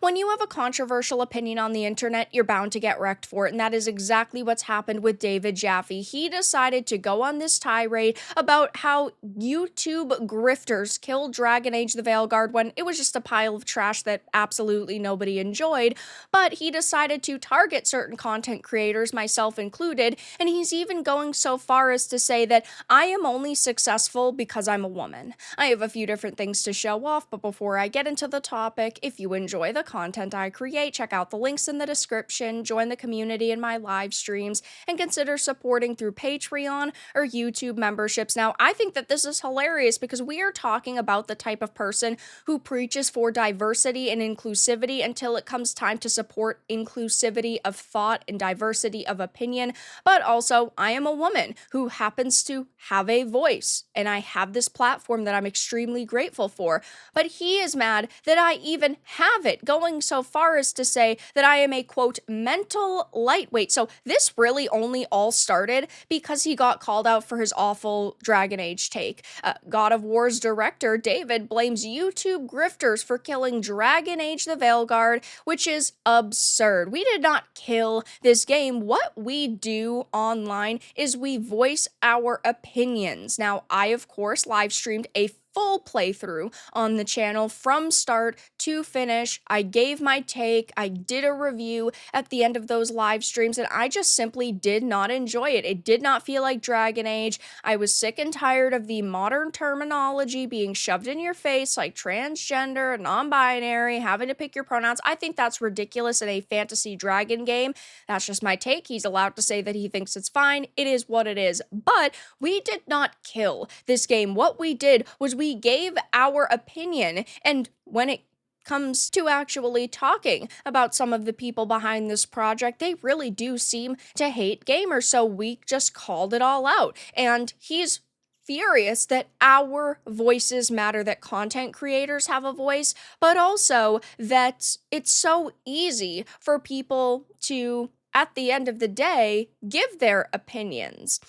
When you have a controversial opinion on the internet, you're bound to get wrecked for it, and that is exactly what's happened with David Jaffe. He decided to go on this tirade about how YouTube grifters killed Dragon Age the Veilguard when it was just a pile of trash that absolutely nobody enjoyed, but he decided to target certain content creators, myself included, and he's even going so far as to say that I am only successful because I'm a woman. I have a few different things to show off, but before I get into the topic, if you enjoy the content I create, check out the links in the description, join the community in my live streams, and consider supporting through Patreon or YouTube memberships. Now, I think that this is hilarious because we are talking about the type of person who preaches for diversity and inclusivity until it comes time to support inclusivity of thought and diversity of opinion. But also, I am a woman who happens to have a voice, and I have this platform that I'm extremely grateful for. But he is mad that I even have it, going so far as to say that I am a, quote, mental lightweight. So this really only all started because he got called out for his awful Dragon Age take. God of War's director, David, blames YouTube grifters for killing Dragon Age the Veilguard, which is absurd. We did not kill this game. What we do online is we voice our opinions. Now, I, of course, live streamed a full playthrough on the channel from start to finish. I gave my take, I did a review at the end of those live streams, and I just simply did not enjoy it. It did not feel like Dragon Age. I was sick and tired of the modern terminology being shoved in your face, like transgender, non-binary, having to pick your pronouns. I think that's ridiculous in a fantasy dragon game. That's just my take. He's allowed to say that he thinks it's fine. It is what it is. But we did not kill this game. What we did was we gave our opinion, and when it comes to actually talking about some of the people behind this project, they really do seem to hate gamers, so we just called it all out. And he's furious that our voices matter, that content creators have a voice, but also that it's so easy for people to, at the end of the day, give their opinions.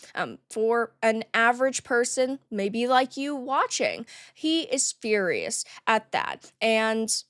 For an average person, maybe like you watching, he is furious at that. And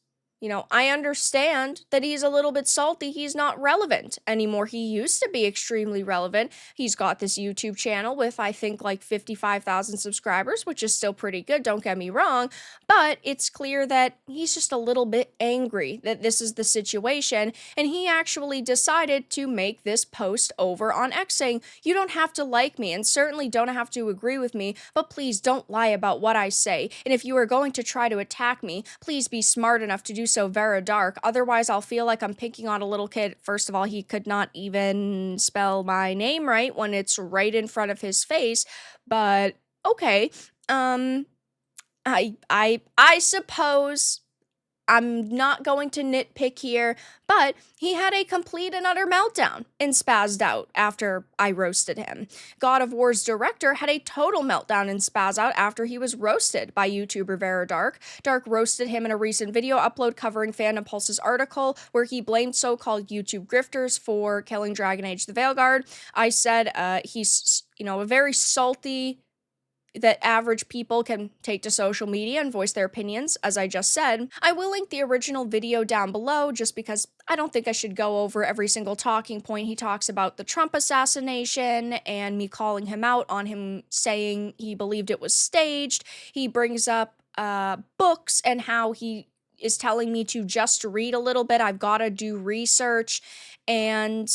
I understand that he's a little bit salty. He's not relevant anymore. He used to be extremely relevant. He's got this YouTube channel with, I think, like 55,000 subscribers, which is still pretty good, don't get me wrong. But it's clear that he's just a little bit angry that this is the situation. And he actually decided to make this post over on X saying, you don't have to like me and certainly don't have to agree with me, but please don't lie about what I say. And if you are going to try to attack me, please be smart enough to do so Vara dark. Otherwise, I'll feel like I'm picking on a little kid. First of all, he could not even spell my name right when it's right in front of his face. But okay, I suppose I'm not going to nitpick here, but he had a complete and utter meltdown and spazzed out after I roasted him. God of War's director had a total meltdown and spaz out after he was roasted by YouTuber Vara Dark. Dark roasted him in a recent video upload covering Fandom Pulse's article where he blamed so-called YouTube grifters for killing Dragon Age the Veilguard. I said he's, a very salty, that average people can take to social media and voice their opinions, as I just said. I will link the original video down below just because I don't think I should go over every single talking point. He talks about the Trump assassination and me calling him out on him saying he believed it was staged. He brings up books and how he is telling me to just read a little bit. I've got to do research. And,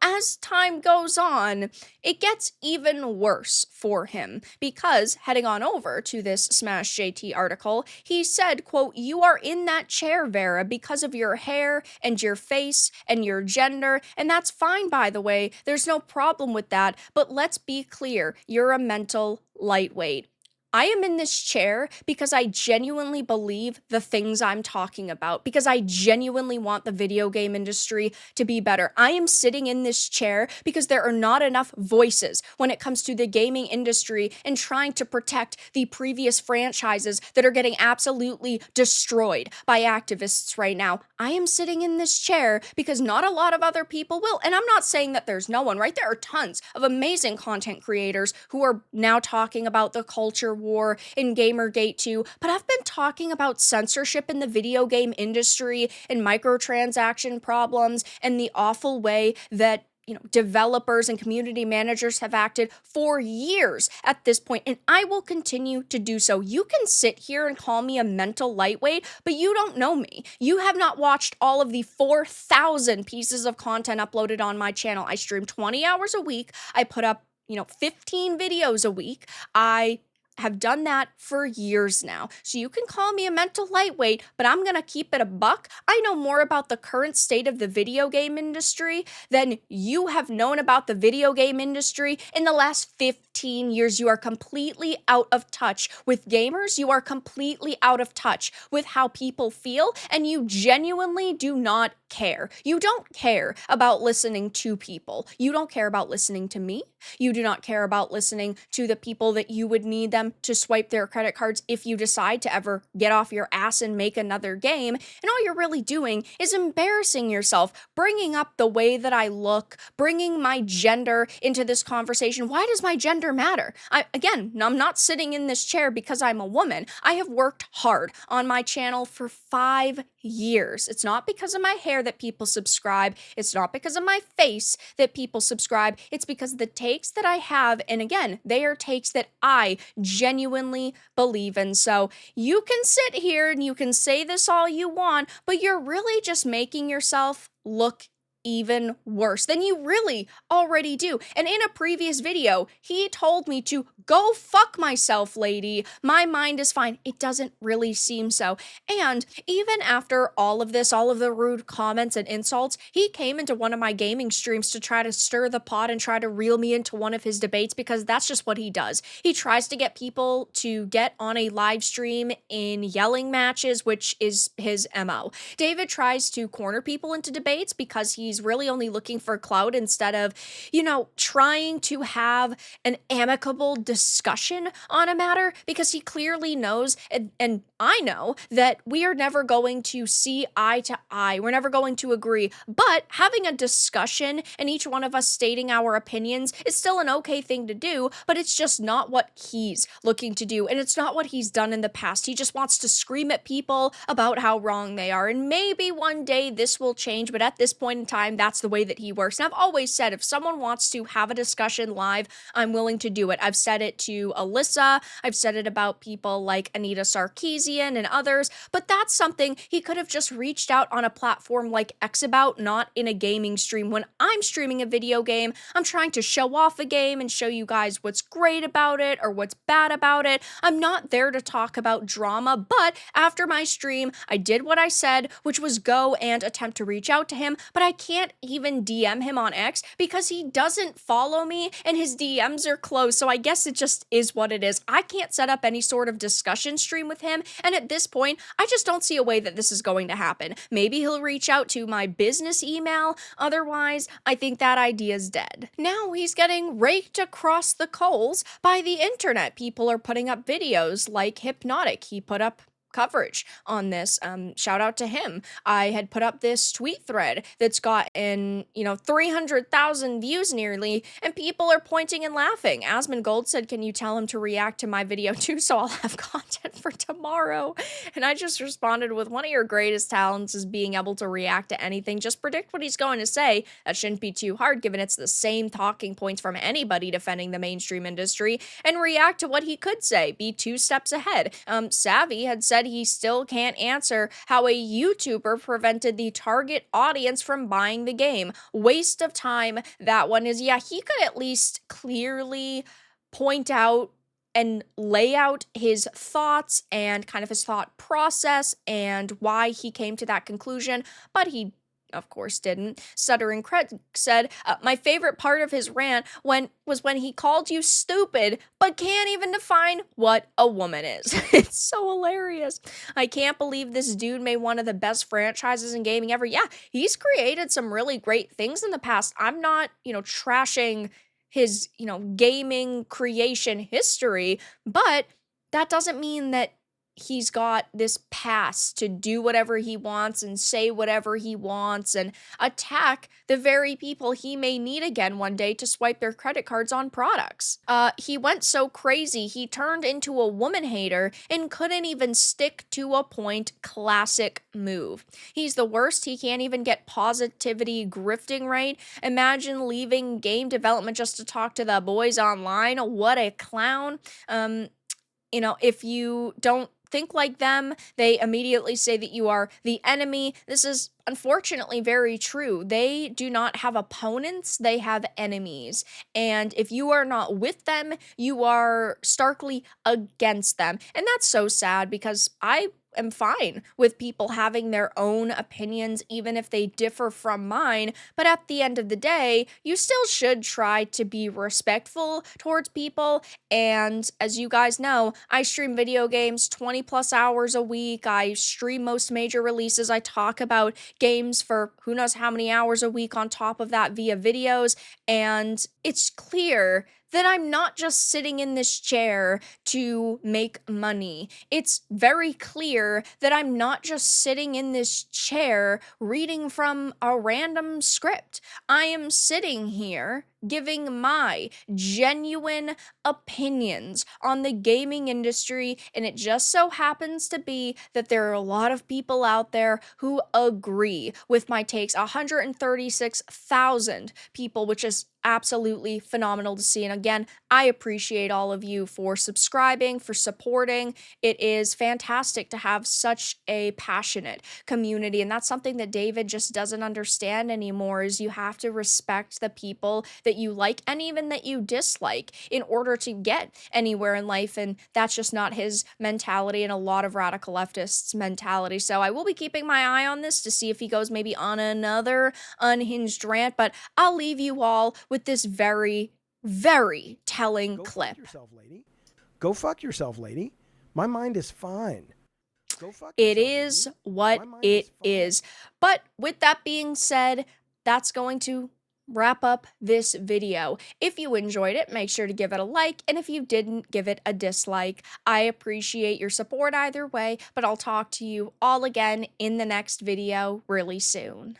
as time goes on, it gets even worse for him because heading on over to this Smash JT article, he said, quote, you are in that chair, Vara, because of your hair and your face and your gender. And that's fine, by the way. There's no problem with that. But let's be clear. You're a mental lightweight. I am in this chair because I genuinely believe the things I'm talking about, because I genuinely want the video game industry to be better. I am sitting in this chair because there are not enough voices when it comes to the gaming industry and trying to protect the previous franchises that are getting absolutely destroyed by activists right now. I am sitting in this chair because not a lot of other people will. And I'm not saying that there's no one, right? There are tons of amazing content creators who are now talking about the culture war in Gamergate 2, but I've been talking about censorship in the video game industry and microtransaction problems and the awful way that developers and community managers have acted for years at this point, and I will continue to do so. You can sit here and call me a mental lightweight, but you don't know me. You have not watched all of the 4,000 pieces of content uploaded on my channel. I stream 20 hours a week. I put up 15 videos a week. I have done that for years now. So you can call me a mental lightweight, but I'm going to keep it a buck. I know more about the current state of the video game industry than you have known about the video game industry in the last 15 years. You are completely out of touch with gamers. You are completely out of touch with how people feel, and you genuinely do not care. You don't care about listening to people. You don't care about listening to me. You do not care about listening to the people that you would need them to swipe their credit cards if you decide to ever get off your ass and make another game. And all you're really doing is embarrassing yourself, bringing up the way that I look, bringing my gender into this conversation. Why does my gender matter? I'm not sitting in this chair because I'm a woman. I have worked hard on my channel for 5 years. It's not because of my hair that people subscribe. It's not because of my face that people subscribe. It's because of the takes that I have. And again, they are takes that I genuinely believe in. So you can sit here and you can say this all you want, but you're really just making yourself look even worse than you really already do. And in a previous video, he told me to go fuck myself, lady. My mind is fine. It doesn't really seem so. And even after all of this, all of the rude comments and insults, he came into one of my gaming streams to try to stir the pot and try to reel me into one of his debates, because that's just what he does. He tries to get people to get on a live stream in yelling matches, which is his MO. David tries to corner people into debates because he's really only looking for clout instead of, trying to have an amicable discussion on a matter, because he clearly knows, and I know, that we are never going to see eye to eye. We're never going to agree. But having a discussion and each one of us stating our opinions is still an okay thing to do, but it's just not what he's looking to do, and it's not what he's done in the past. He just wants to scream at people about how wrong they are, and maybe one day this will change, but at this point in time, that's the way that he works. And I've always said, if someone wants to have a discussion live, I'm willing to do it. I've said it to Alyssa. I've said it about people like Anita Sarkeesian and others, but that's something he could have just reached out on a platform like Xabout, not in a gaming stream. When I'm streaming a video game, I'm trying to show off a game and show you guys what's great about it or what's bad about it. I'm not there to talk about drama, but after my stream, I did what I said, which was go and attempt to reach out to him, but I can't even DM him on X because he doesn't follow me and his DMs are closed. So I guess it just is what it is. I can't set up any sort of discussion stream with him. And at this point, I just don't see a way that this is going to happen. Maybe he'll reach out to my business email. Otherwise, I think that idea is dead. Now he's getting raked across the coals by the internet. People are putting up videos like Hypnotic. He put up coverage on this. Shout out to him. I had put up this tweet thread that's gotten, 300,000 views nearly, and people are pointing and laughing. Asmongold said, can you tell him to react to my video too, so I'll have content for tomorrow? And I just responded with, one of your greatest talents is being able to react to anything. Just predict what he's going to say. That shouldn't be too hard, given it's the same talking points from anybody defending the mainstream industry, and react to what he could say. Be 2 steps ahead. Savvy had said he still can't answer how a YouTuber prevented the target audience from buying the game. Waste of time. That one is, yeah, he could at least clearly point out and lay out his thoughts and kind of his thought process and why he came to that conclusion, but he of course didn't. Stuttering Craig said, my favorite part of his rant was when he called you stupid, but can't even define what a woman is. It's so hilarious. I can't believe this dude made one of the best franchises in gaming ever. Yeah, he's created some really great things in the past. I'm not, trashing his, gaming creation history, but that doesn't mean that he's got this pass to do whatever he wants and say whatever he wants and attack the very people he may need again one day to swipe their credit cards on products. He went so crazy, he turned into a woman hater and couldn't even stick to a point. Classic move. He's the worst. He can't even get positivity grifting right. Imagine leaving game development just to talk to the boys online. What a clown. If you don't think like them, they immediately say that you are the enemy. This is unfortunately very true. They do not have opponents, they have enemies. And if you are not with them, you are starkly against them. And that's so sad because I am fine with people having their own opinions, even if they differ from mine. But at the end of the day, you still should try to be respectful towards people. And as you guys know, I stream video games 20 plus hours a week. I stream most major releases. I talk about games for who knows how many hours a week on top of that via videos. And it's clear that I'm not just sitting in this chair to make money. It's very clear that I'm not just sitting in this chair reading from a random script. I am sitting here giving my genuine opinions on the gaming industry, and it just so happens to be that there are a lot of people out there who agree with my takes. 136,000 people, which is absolutely phenomenal to see. And again, I appreciate all of you for subscribing, for supporting. It is fantastic to have such a passionate community, and that's something that David just doesn't understand anymore. Is you have to respect the people that you like and even that you dislike in order to get anywhere in life, and that's just not his mentality and a lot of radical leftists' mentality. So I will be keeping my eye on this to see if he goes maybe on another unhinged rant, but I'll leave you all with this very, very telling clip. Go fuck yourself, lady. My mind is fine. Go fuck yourself, it is lady. What it is. But with that being said, that's going to wrap up this video. If you enjoyed it, make sure to give it a like, and if you didn't, give it a dislike. I appreciate your support either way, but I'll talk to you all again in the next video really soon.